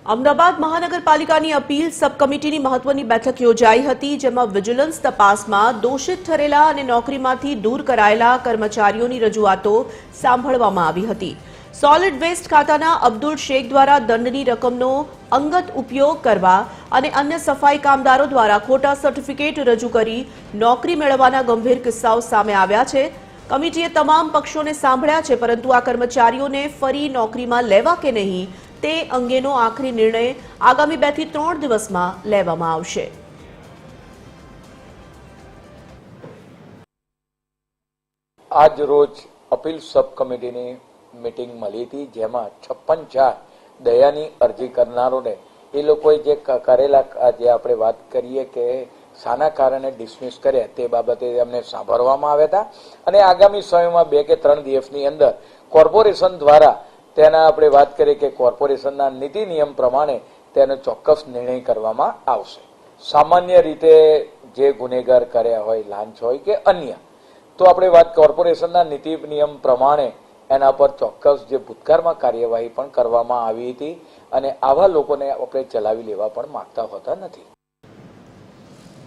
અમદાવાદ મહાનગરપાલિકાની અપીલ સબ કમિટીની મહત્વની બેઠક યોજાઈ હતી, જેમાં વિજિલન્સ તપાસમાં દોષિત ઠરેલા અને નોકરીમાંથી દૂર કરાયેલા કર્મચારીઓની રજૂઆતો સાંભળવામાં આવી હતી. સોલિડ વેસ્ટ ખાતાના અબ્દુલ શેખ દ્વારા દંડની રકમનો અંગત ઉપયોગ કરવા અને અન્ય સફાઈ કામદારો દ્વારા ખોટા સર્ટિફિકેટ રજૂ કરી નોકરી મેળવવાના ગંભીર કિસ્સાઓ સામે આવ્યા છે. કમિટીએ તમામ પક્ષોને સાંભળ્યા છે, પરંતુ આ કર્મચારીઓને ફરી નોકરીમાં લેવા કે નહીં તે અંગેનો આખરી નિર્ણય આગામી 2 થી 3 દિવસમાં લેવામાં આવશે. આજ રોજ અપીલ સબ કમિટીની મીટિંગ મળી હતી, જેમાં 56 દયાની અરજી કરનારોને એ લોકોએ જે કરેલા જે આપણે વાત કરીએ કે શાના કારણે ડિસમિસ કર્યા તે બાબતે અમને સાંભળવામાં આવ્યા હતા અને આગામી સમયમાં 2 કે 3 દિવસની અંદર કોર્પોરેશન દ્વારા તેના આપણે વાત કરીએ કે કોર્પોરેશનના નીતિ નિયમ પ્રમાણે તેનો ચોક્કસ નિર્ણય કરવામાં આવશે. સામાન્ય રીતે જે ગુનેગાર કર્યા હોય, લાંચ હોય કે અન્ય, તો આપણે વાત કોર્પોરેશનના નીતિ નિયમ પ્રમાણે એના પર ચોક્કસ જે ભૂતકાળમાં કાર્યવાહી પણ કરવામાં આવી હતી અને આવા લોકોને આપણે ચલાવી લેવા પણ માંગતા હોતા નથી.